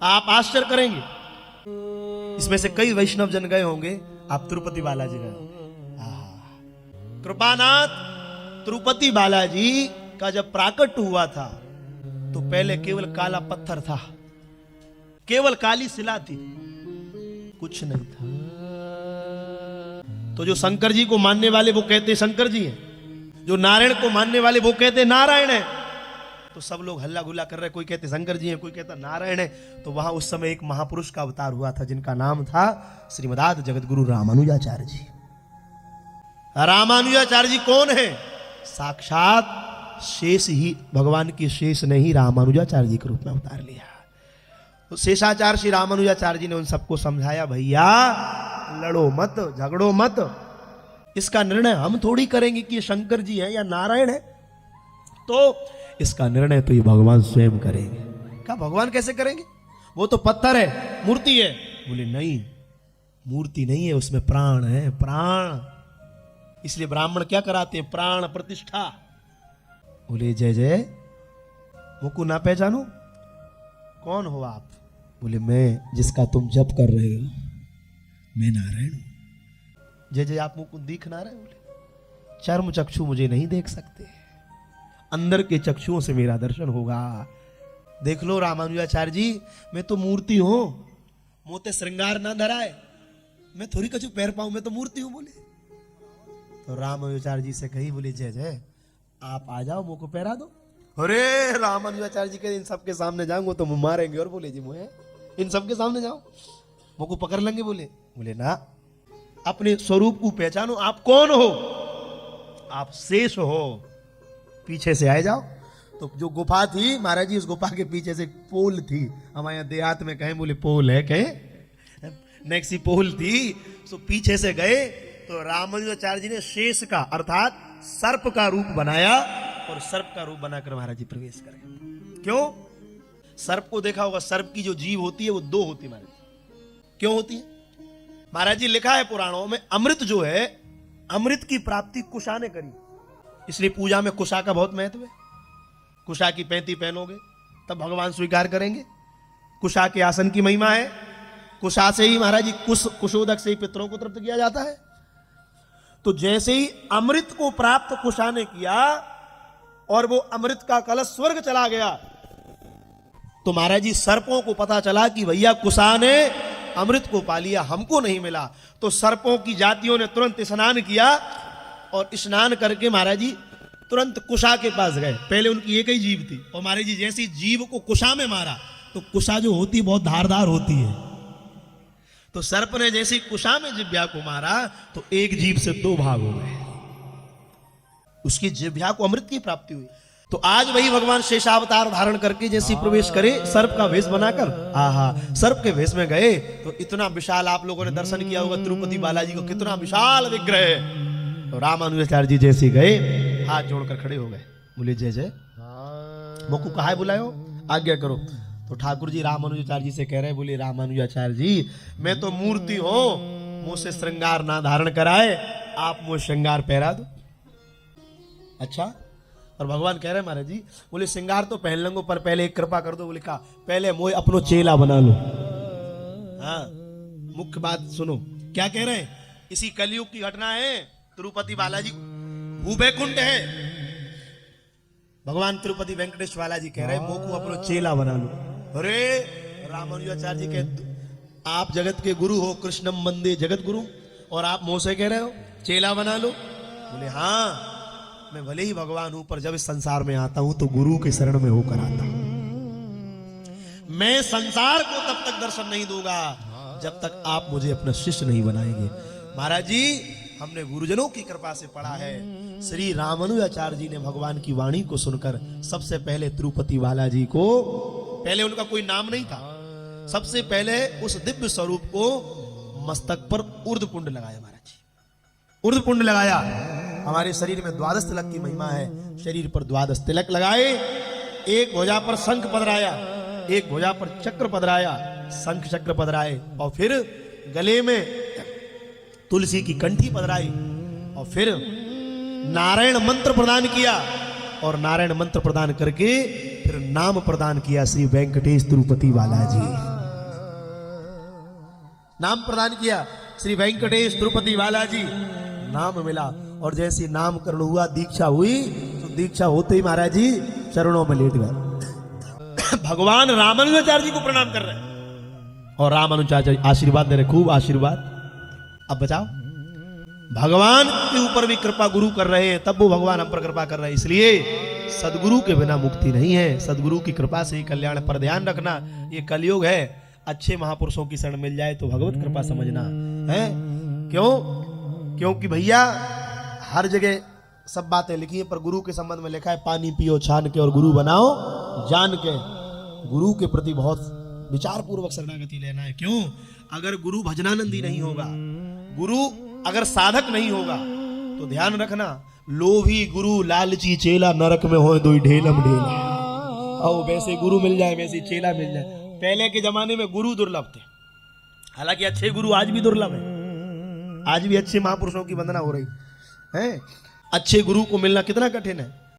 आप आश्चर्य करेंगे, इसमें से कई वैष्णव जन गए होंगे, आप तिरुपति बालाजी गए होंगे। कृपानाथ तिरुपति बालाजी का जब प्राकट हुआ था तो पहले केवल काला पत्थर था, केवल काली शिला थी, कुछ नहीं था। तो जो शंकर जी को मानने वाले वो कहते शंकर जी हैं, जो नारायण को मानने वाले वो कहते नारायण है। तो सब लोग हल्ला गुल्ला कर रहे, कोई कहते शंकर जी हैं, कोई कहता नारायण है। तो वहां उस समय एक महापुरुष का अवतार हुआ था जिनका नाम था श्रीमदाद जगतगुरु रामानुजाचार्य जी। रामानुजाचार्य जी कौन है? साक्षात शेष ही, भगवान के शेष ने ही रामानुजाचार्य जी के रूप में अवतार लिया। तो शेषाचार्य श्री रामानुजाचार्य जी ने उन सबको समझाया, भैया लड़ो मत, झगड़ो मत, इसका निर्णय हम थोड़ी करेंगे कि ये शंकर जी हैं या नारायण है, तो इसका निर्णय तो ये भगवान स्वयं करेंगे। कहा भगवान कैसे करेंगे? वो तो पत्थर है, मूर्ति है। बोले नहीं, मूर्ति नहीं है, उसमें प्राण है, प्राण। इसलिए ब्राह्मण क्या कराते हैं? प्राण प्रतिष्ठा। बोले जय जय, मुझको ना पहचानो, कौन हो आप? बोले मैं जिसका तुम जप कर रहे हो, मैं नारायण हूं। जय जय, आप मुझको दिख ना रहे? बोले चर्म चक्षु मुझे नहीं देख सकते, अंदर के चक्षुओं से मेरा दर्शन होगा। देख लो रामानुजाचार्य जी, मैं तो मूर्ति हूं, मोते श्रृंगार ना धराए, मैं थोड़ी कछु पैर पाऊं, मैं तो मूर्ति हूं। बोले तो रामानुजाचार्य जी से कही, बोले जय जय आप आ जाओ, मुझको पैरा दो। अरे रामानुजाचार्य जी के इन सबके सामने जाऊंगा तो मुझे मारेंगे। और बोले जी मुझे इन सबके सामने जाओ, मुझको पकड़ लेंगे। बोले ना, अपने स्वरूप को पहचानो, आप कौन हो? आप शेष हो, पीछे से आए जाओ। तो जो गुफा थी महाराज जी, उस गुफा के पीछे से पोल थी, हमारे यहाँ देहात में कहें बोले पोल है, कहें नेक्सी पोल थी। तो पीछे से गए तो रामानुजाचार्य जी ने शेष का अर्थात सर्प का रूप बनाया और सर्प का रूप बनाकर महाराज जी प्रवेश करें। क्यों? सर्प को देखा होगा, सर्प की जो जीभ होती है वो दो होती है महाराज जी। क्यों होती है? महाराज जी लिखा है पुराणों में, अमृत जो है, अमृत की प्राप्ति कुशा ने करी, इसलिए पूजा में कुशा का बहुत महत्व है। कुशा की पैंती पहनोगे तब भगवान स्वीकार करेंगे। कुशा के आसन की महिमा है। कुशा से ही महाराज जी कुशोदक से ही पितरों को तृप्त किया जाता है। तो जैसे ही अमृत को प्राप्त कुशा ने किया और वो अमृत का कलश स्वर्ग चला गया, तो महाराज जी सर्पों को पता चला कि भैया कुशा ने अमृत को पा लिया, हमको नहीं मिला। तो सर्पों की जातियों ने तुरंत स्नान किया और स्नान करके महाराज जी तुरंत कुशा के पास गए। पहले उनकी एक ही जीभ थी और महाराज जी जैसी जीभ को कुशा में मारा तो कुशा जो होती बहुत धारदार होती है, तो सर्प ने जैसी कुशा में जिह्वा को मारा तो एक जीभ से दो भाग हो गए, उसकी जिह्वा को अमृत की प्राप्ति हुई। तो आज वही भगवान शेषावतार धारण करके जैसी प्रवेश करे सर्प का वेश बनाकर, सर्प के वेश में गए तो इतना विशाल, आप लोगों ने दर्शन किया होगा तिरुपति बालाजी को, कितना विशाल विग्रह है। तो रामानुजाचार्य जी जैसे गए, हाथ जोड़कर खड़े हो गए, बोले जय जय, मुझको कहा है बुलायो, आज्ञा करो। तो ठाकुर जी रामानुजाचार्य जी से कह रहे, बोले रामानुजाचार्य जी मैं तो मूर्ति हूं, मुझसे श्रृंगार ना धारण कराए, आप मुझे श्रृंगार पहरा दो। अच्छा, और भगवान कह रहे महाराज जी, बोले श्रृंगार तो पहन लेंगे पर पहले एक कृपा कर दो। बोले कहा पहले मुझे अपनो चेला बना लो। हाँ, मुख्य बात सुनो, क्या कह रहे हैं? इसी कलयुग की घटना है, तिरुपति बालाजी भूबैकुंठ है, भगवान तिरुपति वेंकटेश बालाजी कह रहे मोह को अपनो चेला बना लो। अरे रामानुजाचार्य जी कह, आप जगत के गुरु हो, कृष्णम वंदे जगत गुरु, और आप मोह से कह रहे हो चेला बना लो। बोले हाँ, मैं भले ही भगवान हूं पर जब इस संसार में आता हूं तो गुरु के शरण में होकर आता हूं। मैं संसार को तब तक दर्शन नहीं दूंगा जब तक आप मुझे अपना शिष्य नहीं बनाएंगे। महाराज जी हमने गुरुजनों की कृपा से पढ़ा है, श्री रामानुजाचार्य जी ने भगवान की वाणी को सुनकर सबसे पहले तिरुपति बालाजी को, पहले उनका कोई नाम नहीं था, सबसे पहले उस दिव्य स्वरूप को मस्तक पर ऊर्ध्वपुंड लगाया। महाराज जी ऊर्ध्वपुंड लगाया। हमारे शरीर में द्वादश तिलक की महिमा है, शरीर पर द्वादश तिलक लगाए, एक भुजा पर शंख पधराया, एक भुजा पर चक्र पधराया, शंख चक्र पधराए, और फिर गले में तुलसी की कंठी पधराई, और फिर नारायण मंत्र प्रदान किया, और नारायण मंत्र प्रदान करके फिर नाम प्रदान किया श्री वेंकटेश तिरुपति बालाजी। नाम प्रदान किया श्री वेंकटेश तिरुपति बालाजी, नाम मिला। और जैसे नामकरण हुआ, दीक्षा हुई, तो दीक्षा होते ही महाराज जी चरणों में लेट गए। भगवान रामानुजाचार्य जी को प्रणाम कर रहे हैं और रामानुजाचार्य आशीर्वाद दे रहे, खूब आशीर्वाद। अब बचाओ, भगवान के ऊपर भी कृपा गुरु कर रहे हैं, तब वो भगवान हम पर कृपा कर रहे हैं। इसलिए सदगुरु के बिना मुक्ति नहीं है, सदगुरु की कृपा से ही कल्याण। पर ध्यान रखना, ये कलयुग है, अच्छे महापुरुषों की शरण मिल जाए तो भगवत कृपा समझना है। क्यों? क्योंकि भैया हर जगह सब बातें लिखी है, पर गुरु के संबंध में लिखा है पानी पियो छान के और गुरु बनाओ जान के। गुरु के प्रति बहुत विचार पूर्वक शरणागति लेना है। क्यों? अगर गुरु भजनानंदी नहीं होगा, गुरु अगर साधक नहीं होगा, तो ध्यान रखना, लोभी गुरु लालची चेला नरक में हो दो ढेलम ढेला। और वैसे गुरु मिल जाए, वैसे चेला मिल जाए। पहले के जमाने में गुरु दुर्लभ थे, हालांकि अच्छे गुरु आज भी दुर्लभ है, आज भी अच्छे महापुरुषों की वंदना हो रही है। अच्छे गुरु को मिलना कितना कठिन है।